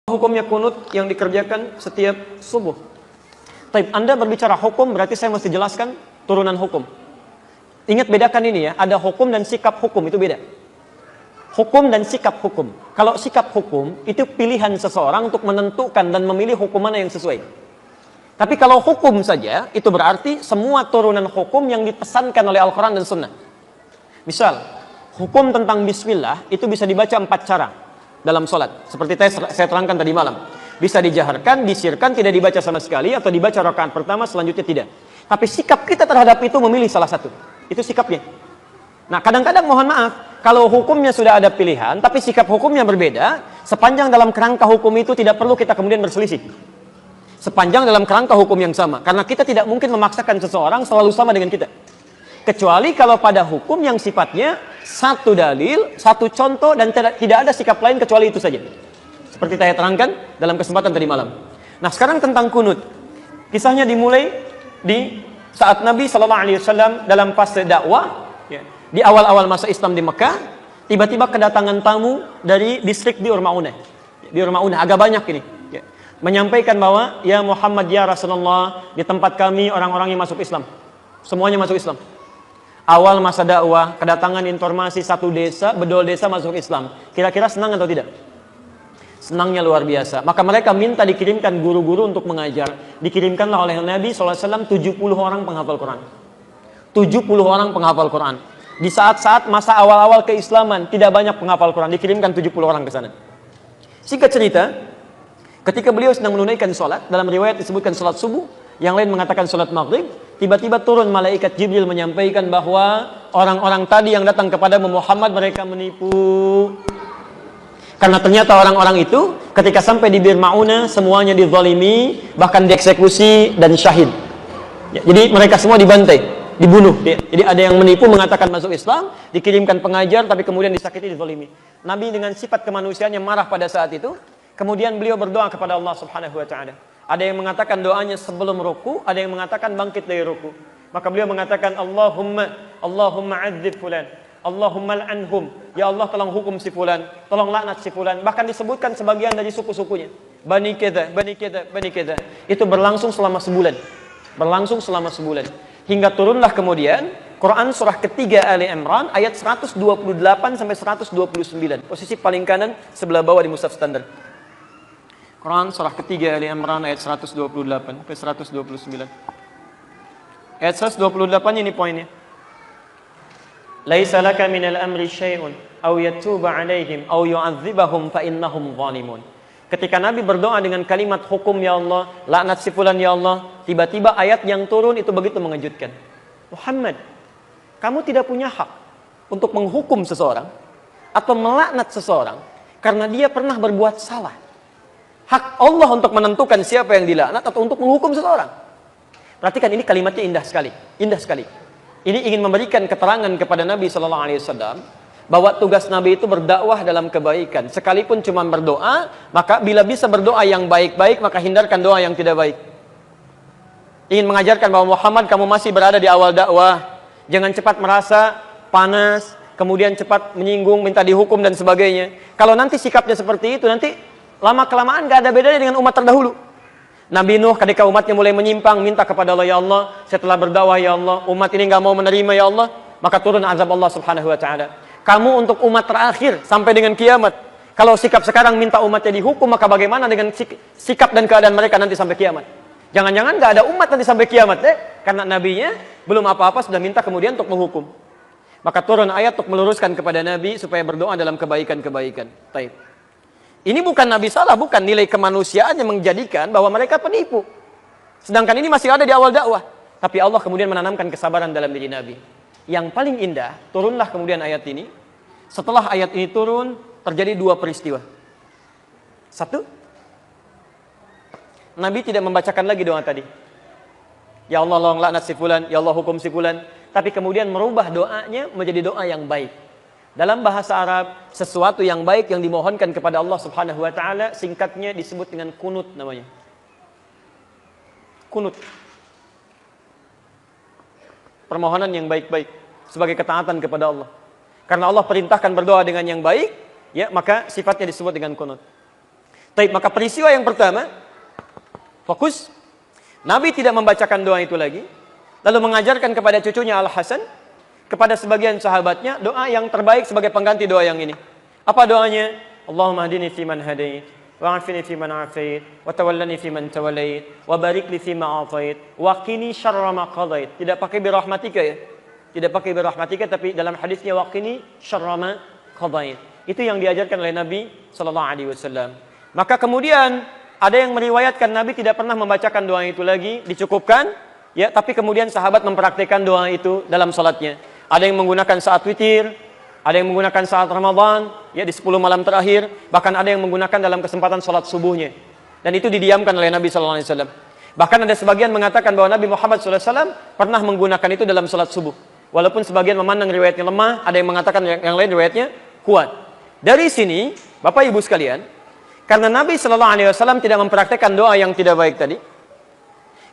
Hukumnya kunut yang dikerjakan setiap subuh. Taib, Anda berbicara hukum, berarti saya mesti jelaskan turunan hukum. Ingat bedakan ini ya, ada hukum dan sikap hukum, itu beda. Hukum dan sikap hukum. Kalau sikap hukum, itu pilihan seseorang untuk menentukan dan memilih hukum mana yang sesuai. Tapi kalau hukum saja, itu berarti semua turunan hukum yang dipesankan oleh Al-Quran dan Sunnah. Misal, hukum tentang bismillah, itu bisa dibaca 4 cara dalam sholat, seperti saya terangkan tadi malam. Bisa dijaharkan, disirkan, tidak dibaca sama sekali, atau dibaca rakaat pertama, selanjutnya tidak. Tapi sikap kita terhadap itu memilih salah satu. Itu sikapnya. Nah, kadang-kadang mohon maaf, kalau hukumnya sudah ada pilihan, tapi sikap hukumnya berbeda, sepanjang dalam kerangka hukum itu tidak perlu kita kemudian berselisih. Sepanjang dalam kerangka hukum yang sama. Karena kita tidak mungkin memaksakan seseorang selalu sama dengan kita. Kecuali kalau pada hukum yang sifatnya satu dalil, satu contoh, dan tidak ada sikap lain kecuali itu saja. Seperti saya terangkan dalam kesempatan tadi malam. Nah, sekarang tentang kunut. Kisahnya dimulai di saat Nabi SAW dalam fase dakwah, ya, di awal-awal masa Islam di Mekah, tiba-tiba kedatangan tamu dari distrik Bi'r Ma'unah. Bi'r Ma'unah, agak banyak ini. Ya. Menyampaikan bahwa, ya Muhammad, ya Rasulullah, di tempat kami orang-orang yang masuk Islam. Semuanya masuk Islam. Awal masa dakwah, kedatangan informasi satu desa, bedol desa masuk Islam. Kira-kira senang atau tidak? Senangnya luar biasa. Maka mereka minta dikirimkan guru-guru untuk mengajar. Dikirimkanlah oleh Nabi SAW 70 orang penghafal Quran. 70 orang penghafal Quran. Di saat-saat masa awal-awal keislaman, tidak banyak penghafal Quran. Dikirimkan 70 orang ke sana. Singkat cerita, ketika beliau sedang menunaikan sholat, dalam riwayat disebutkan sholat subuh, yang lain mengatakan sholat maghrib, tiba-tiba turun malaikat Jibril menyampaikan bahwa orang-orang tadi yang datang kepada Muhammad, mereka menipu. Karena ternyata orang-orang itu ketika sampai di Bi'r Ma'unah semuanya dizalimi, bahkan dieksekusi dan syahid. Ya, jadi mereka semua dibantai, dibunuh. Ya. Jadi ada yang menipu mengatakan masuk Islam, dikirimkan pengajar tapi kemudian disakiti, dizalimi. Nabi dengan sifat kemanusiaannya marah pada saat itu. Kemudian beliau berdoa kepada Allah Subhanahu wa taala. Ada yang mengatakan doanya sebelum ruku, ada yang mengatakan bangkit dari ruku. Maka beliau mengatakan Allahumma adzib fulan, Allahumma al'anhum. Ya Allah, tolong hukum si fulan, tolong laknat si fulan. Bahkan disebutkan sebagian dari suku-sukunya. Bani keda, bani keda, bani keda. Itu berlangsung selama sebulan. Berlangsung selama sebulan. Hingga turunlah kemudian Quran surah ketiga Ali Imran ayat 128 sampai 129. Posisi paling kanan sebelah bawah di mushaf standar. Quran surah ketiga Ali Imran ayat 128 ke 129. Ayat 128 ini poinnya. Laisa laka minal amri syai'un aw yatuba 'alaihim aw yu'adzibahum fa innahum zalimun. Ketika Nabi berdoa dengan kalimat hukum ya Allah, laknat si fulan ya Allah, tiba-tiba ayat yang turun itu begitu mengejutkan. Muhammad, kamu tidak punya hak untuk menghukum seseorang atau melaknat seseorang karena dia pernah berbuat salah. Hak Allah untuk menentukan siapa yang dilaknat atau untuk menghukum seseorang. Perhatikan, ini kalimatnya indah sekali. Indah sekali. Ini ingin memberikan keterangan kepada Nabi SAW bahwa tugas Nabi itu berdakwah dalam kebaikan. Sekalipun cuma berdoa, maka bila bisa berdoa yang baik-baik, maka hindarkan doa yang tidak baik. Ingin mengajarkan bahwa Muhammad, kamu masih berada di awal dakwah. Jangan cepat merasa panas, kemudian cepat menyinggung, minta dihukum dan sebagainya. Kalau nanti sikapnya seperti itu, nanti lama-kelamaan gak ada bedanya dengan umat terdahulu. Nabi Nuh ketika umatnya mulai menyimpang, minta kepada Allah, ya Allah, setelah berdakwah ya Allah, umat ini gak mau menerima ya Allah, maka turun azab Allah Subhanahu wa ta'ala. Kamu untuk umat terakhir sampai dengan kiamat. Kalau sikap sekarang minta umatnya dihukum, maka bagaimana dengan sikap dan keadaan mereka nanti sampai kiamat? Jangan-jangan gak ada umat nanti sampai kiamat, karena nabinya belum apa-apa sudah minta kemudian untuk menghukum. Maka turun ayat untuk meluruskan kepada Nabi supaya berdoa dalam kebaikan-kebaikan. Taib. Ini bukan Nabi salah, bukan nilai kemanusiaan yang menjadikan bahwa mereka penipu. Sedangkan ini masih ada di awal dakwah. Tapi Allah kemudian menanamkan kesabaran dalam diri Nabi. Yang paling indah, turunlah kemudian ayat ini. Setelah ayat ini turun, terjadi 2 peristiwa. Satu, Nabi tidak membacakan lagi doa tadi. Ya Allah, tolong laknat si fulan, ya Allah hukum si fulan. Tapi kemudian merubah doanya menjadi doa yang baik. Dalam bahasa Arab, sesuatu yang baik yang dimohonkan kepada Allah Subhanahu wa ta'ala, singkatnya disebut dengan kunut namanya. Kunut. Permohonan yang baik-baik sebagai ketaatan kepada Allah. Karena Allah perintahkan berdoa dengan yang baik, ya, maka sifatnya disebut dengan kunut. Baik, maka peristiwa yang pertama, fokus, Nabi tidak membacakan doa itu lagi, lalu mengajarkan kepada cucunya Al-Hasan, kepada sebagian sahabatnya, doa yang terbaik sebagai pengganti doa yang ini. Apa doanya? Allahumma hadini fiman hadait, wa'afini fiman afait, wa tawallani fiman tawallait, wa barik li fima atait, wa qini syarra ma qadait. Tidak pakai birahmatika ya. Tidak pakai birahmatika, tapi dalam hadisnya wa qini syarra ma qadait. Itu yang diajarkan oleh Nabi sallallahu alaihi wasallam. Maka kemudian ada yang meriwayatkan Nabi tidak pernah membacakan doa itu lagi, dicukupkan ya, tapi kemudian sahabat mempraktikkan doa itu dalam salatnya. Ada yang menggunakan saat witir, ada yang menggunakan saat Ramadan, ya di 10 malam terakhir, bahkan ada yang menggunakan dalam kesempatan salat subuhnya. Dan itu didiamkan oleh Nabi sallallahu alaihi wasallam. Bahkan ada sebagian mengatakan bahwa Nabi Muhammad sallallahu alaihi wasallam pernah menggunakan itu dalam salat subuh. Walaupun sebagian memandang riwayatnya lemah, ada yang mengatakan yang lain riwayatnya kuat. Dari sini, Bapak Ibu sekalian, karena Nabi sallallahu alaihi wasallam tidak mempraktikkan doa yang tidak baik tadi,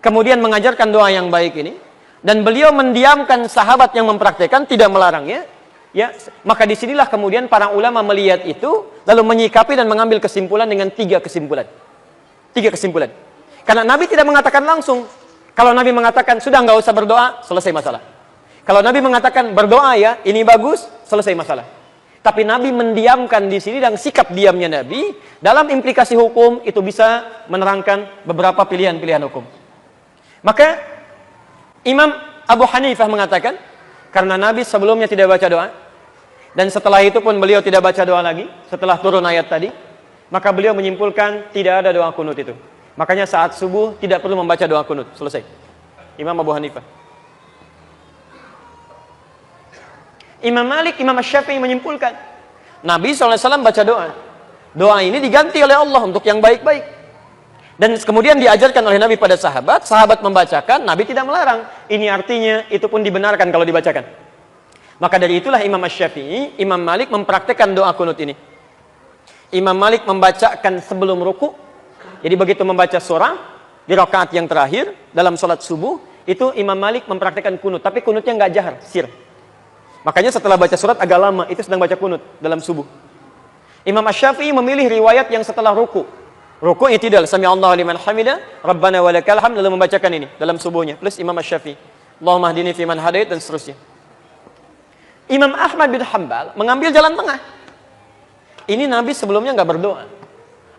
kemudian mengajarkan doa yang baik ini, dan beliau mendiamkan sahabat yang mempraktikkan, tidak melarangnya, ya, maka disinilah kemudian para ulama melihat itu, lalu menyikapi dan mengambil kesimpulan dengan 3 kesimpulan. 3 kesimpulan. Karena Nabi tidak mengatakan langsung. Kalau Nabi mengatakan, sudah nggak usah berdoa, selesai masalah. Kalau Nabi mengatakan, berdoa ya, ini bagus, selesai masalah. Tapi Nabi mendiamkan di sini, dan sikap diamnya Nabi, dalam implikasi hukum, itu bisa menerangkan beberapa pilihan-pilihan hukum. Maka, Imam Abu Hanifah mengatakan, karena Nabi sebelumnya tidak baca doa, dan setelah itu pun beliau tidak baca doa lagi, setelah turun ayat tadi, maka beliau menyimpulkan tidak ada doa kunut itu. Makanya saat subuh tidak perlu membaca doa kunut. Selesai. Imam Abu Hanifah. Imam Malik, Imam Syafi'i menyimpulkan, Nabi SAW baca doa. Doa ini diganti oleh Allah untuk yang baik-baik. Dan kemudian diajarkan oleh Nabi pada sahabat, sahabat membacakan, Nabi tidak melarang. Ini artinya itu pun dibenarkan kalau dibacakan. Maka dari itulah Imam Syafi'i, Imam Malik mempraktikkan doa kunut ini. Imam Malik membacakan sebelum ruku. Jadi begitu membaca surah di rakaat yang terakhir dalam sholat subuh, itu Imam Malik mempraktikkan kunut, tapi kunutnya nggak jahar, sir. Makanya setelah baca surat agak lama, itu sedang baca kunut dalam subuh. Imam Syafi'i memilih riwayat yang setelah ruku. Ruku i'tidal, sami Allahu liman hamidah, Rabbana walakal hamd, lalu membacakan ini dalam subuhnya. Plus Imam Syafi'i, Allahumma hdini fiman hadait, dan seterusnya. Imam Ahmad bin Hanbal mengambil jalan tengah. Ini Nabi sebelumnya nggak berdoa.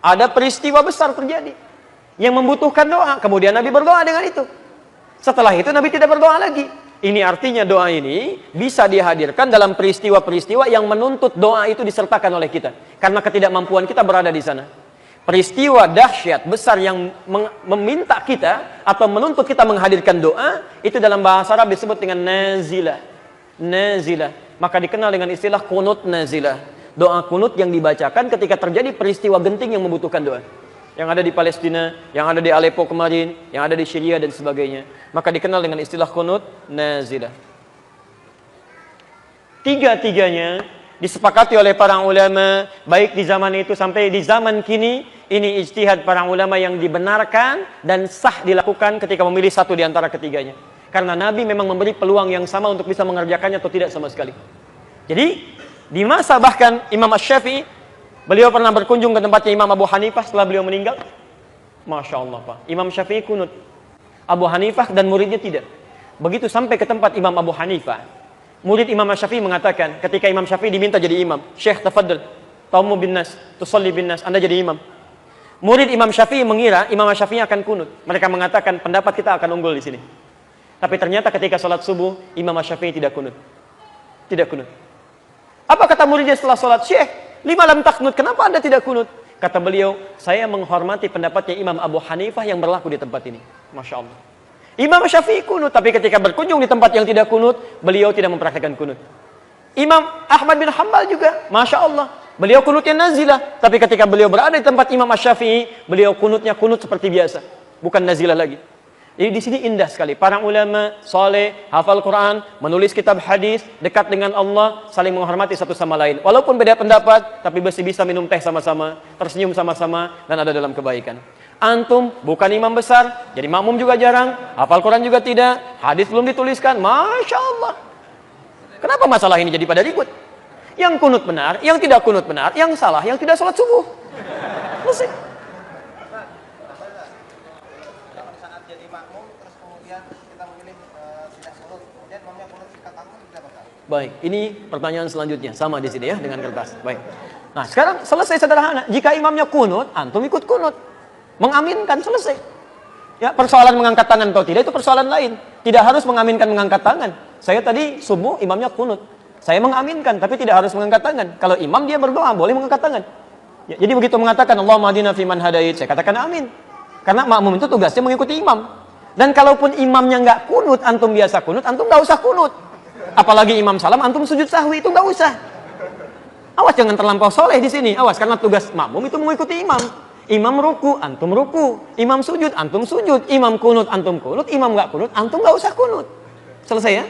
Ada peristiwa besar terjadi yang membutuhkan doa. Kemudian Nabi berdoa dengan itu. Setelah itu Nabi tidak berdoa lagi. Ini artinya doa ini bisa dihadirkan dalam peristiwa-peristiwa yang menuntut doa itu disertakan oleh kita. Karena ketidakmampuan kita berada di sana. Peristiwa dahsyat besar yang meminta kita atau menuntut kita menghadirkan doa, itu dalam bahasa Arab disebut dengan nazilah. Nazilah. Maka dikenal dengan istilah kunut nazilah. Doa kunut yang dibacakan ketika terjadi peristiwa genting yang membutuhkan doa. Yang ada di Palestina, yang ada di Aleppo kemarin, yang ada di Syria dan sebagainya. Maka dikenal dengan istilah kunut nazilah. Tiga-tiganya disepakati oleh para ulama, baik di zaman itu sampai di zaman kini, ini ijtihad para ulama yang dibenarkan dan sah dilakukan ketika memilih satu di antara ketiganya. Karena Nabi memang memberi peluang yang sama untuk bisa mengerjakannya atau tidak sama sekali. Jadi, di masa bahkan Imam Syafi'i, beliau pernah berkunjung ke tempatnya Imam Abu Hanifah setelah beliau meninggal. Masya Allah Pak, Imam Syafi'i kunut, Abu Hanifah dan muridnya tidak. Begitu sampai ke tempat Imam Abu Hanifah, murid Imam Syafi'i mengatakan, ketika Imam Syafi'i diminta jadi imam, Syekh tafaddal, taumu bin nas, tusalli bin nas, Anda jadi imam. Murid Imam Syafi'i mengira Imam Syafi'i akan kunut. Mereka mengatakan pendapat kita akan unggul di sini. Tapi ternyata ketika sholat subuh, Imam Syafi'i tidak kunut. Tidak kunut. Apa kata muridnya setelah sholat? Syekh, lima lam taknut, kenapa Anda tidak kunut? Kata beliau, saya menghormati pendapatnya Imam Abu Hanifah yang berlaku di tempat ini. Masya Allah. Imam Syafi'i kunut, tapi ketika berkunjung di tempat yang tidak kunut, beliau tidak mempraktikkan kunut. Imam Ahmad bin Hanbal juga, Masya Allah, beliau kunutnya nazilah, tapi ketika beliau berada di tempat Imam Syafi'i, beliau kunutnya kunut seperti biasa, bukan nazilah lagi. Jadi di sini indah sekali, para ulama saleh, hafal Quran, menulis kitab hadis, dekat dengan Allah, saling menghormati satu sama lain. Walaupun beda pendapat, tapi masih bisa minum teh sama-sama, tersenyum sama-sama, dan ada dalam kebaikan. Antum bukan imam besar, jadi makmum juga jarang, hafal Quran juga tidak, hadis belum dituliskan, Masya Allah. Kenapa masalah ini jadi pada ribut? Yang kunut benar, yang tidak kunut benar, yang salah, yang tidak sholat subuh. Selesai. jadi makmum terus kemudian kita memilih tidak kunut, kemudian imamnya kunut kita takut tidak bakal. Baik, ini pertanyaan selanjutnya sama di sini ya dengan kertas. Baik. Nah, sekarang selesai sederhana. Jika imamnya kunut, antum ikut kunut. Mengaminkan, selesai. Ya, persoalan mengangkat tangan atau tidak itu persoalan lain. Tidak harus mengaminkan mengangkat tangan. Saya tadi subuh imamnya kunut. Saya mengaminkan tapi tidak harus mengangkat tangan. Kalau imam dia berdoa boleh mengangkat tangan. Ya, jadi begitu mengatakan Allahumma hadina fiman hadait, saya katakan amin. Karena makmum itu tugasnya mengikuti imam. Dan kalaupun imamnya nggak kunut, antum biasa kunut, antum nggak usah kunut. Apalagi imam salam, antum sujud sahwi itu nggak usah. Awas jangan terlampau soleh di sini. Awas karena tugas makmum itu mengikuti imam. Imam ruku, antum ruku. Imam sujud, antum sujud. Imam kunut, antum kunut. Imam nggak kunut, antum nggak usah kunut. Selesai ya?